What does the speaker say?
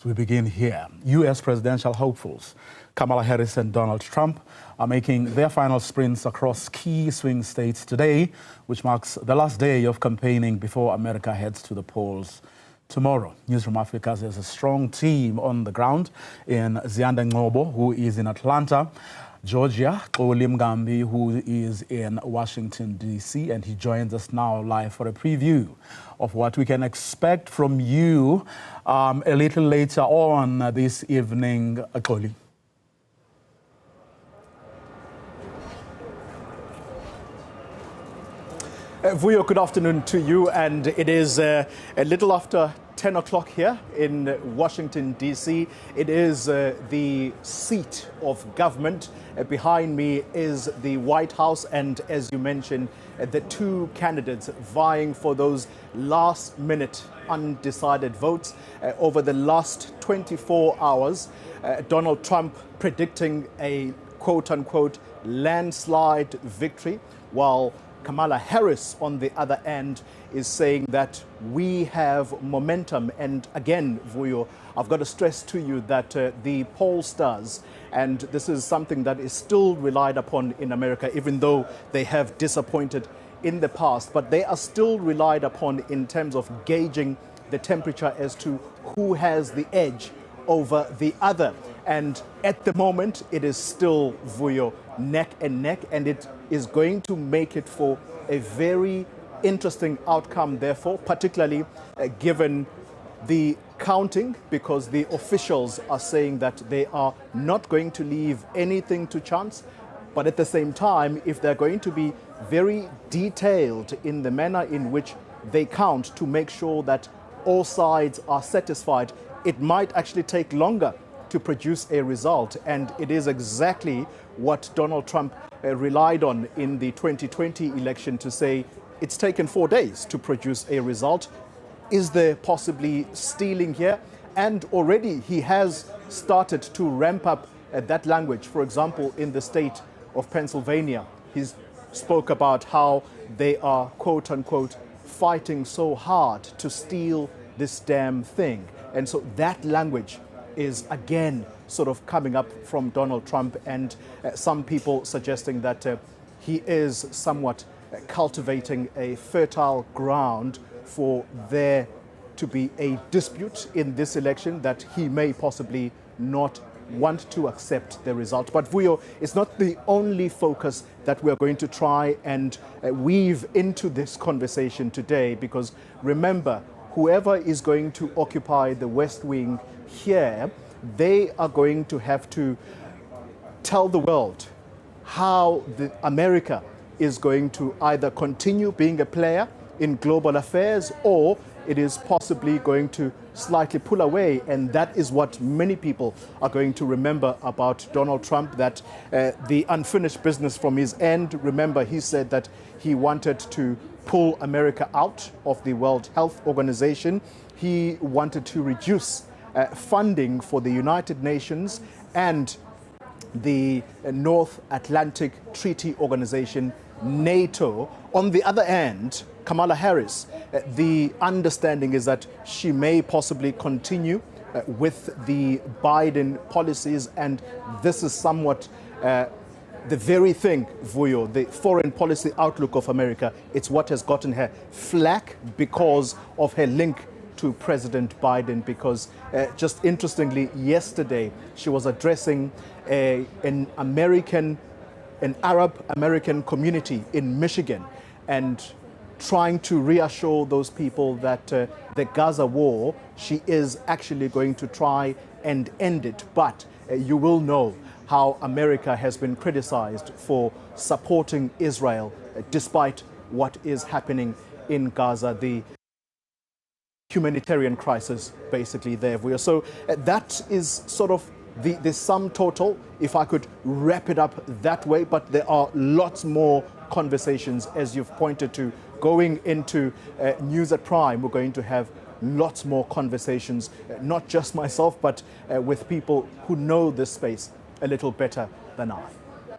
We begin here. U.S. presidential hopefuls Kamala Harris and Donald Trump are making their final sprints across key swing states today, which marks the last day of campaigning before America heads to the polls tomorrow. Newzroom Afrika has a strong team on the ground in Mngambi, who is in Atlanta, Georgia, Xoli Mngambi, who is in Washington, D.C., and he joins us now live for a preview of what we can expect from you a little later on this evening, Xoli. Vuyo, good afternoon to you, and it is a little after 10 o'clock here in Washington, D.C. It is the seat of government. Behind me is the White House, and as you mentioned, the two candidates vying for those last-minute undecided votes. Over the last 24 hours, Donald Trump predicting a quote-unquote landslide victory, while Kamala Harris, on the other end, is saying that we have momentum. And again, Vuyo, I've got to stress to you that the pollsters, and this is something that is still relied upon in America, even though they have disappointed in the past, but they are still relied upon in terms of gauging the temperature as to who has the edge over the other. And at the moment, it is still, Vuyo, neck and neck, and it is going to make it for a very interesting outcome, therefore, particularly given the counting, because the officials are saying that they are not going to leave anything to chance. But at the same time, if they're going to be very detailed in the manner in which they count to make sure that all sides are satisfied, it might actually take longer to produce a result. And it is exactly what Donald Trump relied on in the 2020 election to say it's taken 4 days to produce a result. Is there possibly stealing here? And already he has started to ramp up that language. For example, in the state of Pennsylvania, he spoke about how they are, quote unquote, fighting so hard to steal this damn thing. And so that language is again sort of coming up from Donald Trump, and some people suggesting that he is somewhat cultivating a fertile ground for there to be a dispute in this election that he may possibly not want to accept the result. But Vuyo, it's not the only focus that we're going to try and weave into this conversation today, because remember, whoever is going to occupy the West Wing here, they are going to have to tell the world how America is going to either continue being a player in global affairs, or it is possibly going to slightly pull away. And that is what many people are going to remember about Donald Trump, that the unfinished business from his end. Remember, he said that he wanted to pull America out of the World Health Organization. He wanted to reduce funding for the United Nations and the North Atlantic Treaty Organization, NATO. On the other hand, Kamala Harris, the understanding is that she may possibly continue with the Biden policies, and this is somewhat the very thing, Vuyo, the foreign policy outlook of America. It's what has gotten her flack because of her link to President Biden, because just interestingly, yesterday she was addressing an Arab American community in Michigan and trying to reassure those people that the Gaza war, she is actually going to try and end it. But you will know how America has been criticized for supporting Israel despite what is happening in Gaza, the humanitarian crisis basically there. So that is sort of the sum total, if I could wrap it up that way. But there are lots more conversations, as you've pointed to, going into News at Prime. We're going to have lots more conversations, not just myself, but with people who know this space a little better than I.